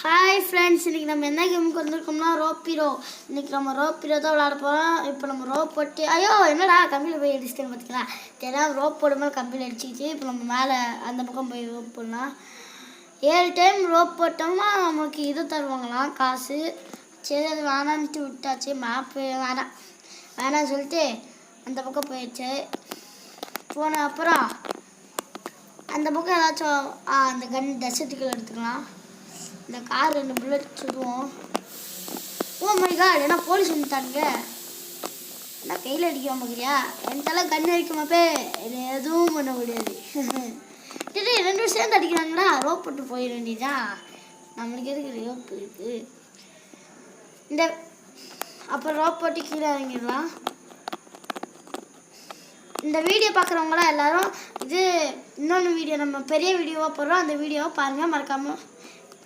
Hi friends, இன்றைக்கி நம்ம என்ன கேமுக்கு வந்திருக்கோம்னா ரோப்பிரோ. இன்றைக்கி நம்ம ரோப்பிரோ தான் விளாட போகிறோம். இப்போ நம்ம ரோப் போட்டு ஐயோ என்னடா கம்பியில் போய் அடிச்சிட்டேன்னு பார்த்துக்கலாம். தெரியாமல் ரோப் போடும்போது கம்பியில் அடிச்சிக்கிச்சு. இப்போ நம்ம மேலே அந்த பக்கம் போய் ரோப் போடலாம். 7 டைம் ரோப் போட்டோம்னா நமக்கு இது தருவாங்களாம் காசு. சரி, அது வேணான்ட்டு விட்டாச்சு. மேப்பு வேணான்னு சொல்லிட்டு அந்த பக்கம் போயிடுச்சு. போன அப்புறம் அந்த பக்கம் ஏதாச்சும் அந்த கன் டெசர்ட்டுகள் எடுத்துக்கலாம். இந்த கார் 2 புல்லட் சுடுவோம். ஓ மை காட், ஏன்னா போலீஸ் வந்துட்டானுங்க. நான் கையில் அடிக்க பார்க்குறியா? என்கிட்டலாம் கண் அடிக்குமாப்பே, என்னை எதுவும் பண்ண முடியாது. சரி, 2 பேரும் சேர்ந்து அடிக்கிறாங்களா? ரோப் போட்டு போயிட வேண்டியதா. நம்மளுக்கு எதுக்கு ரோப் இருக்குது? அப்புறம் ரோப் போட்டு கீழே இறங்கிடலாம். இந்த வீடியோ பார்க்குறவங்களாம் எல்லாரும் இன்னொன்று வீடியோ நம்ம பெரிய வீடியோவாக போடுறோம். அந்த வீடியோவை பாருங்கள், மறக்காமல்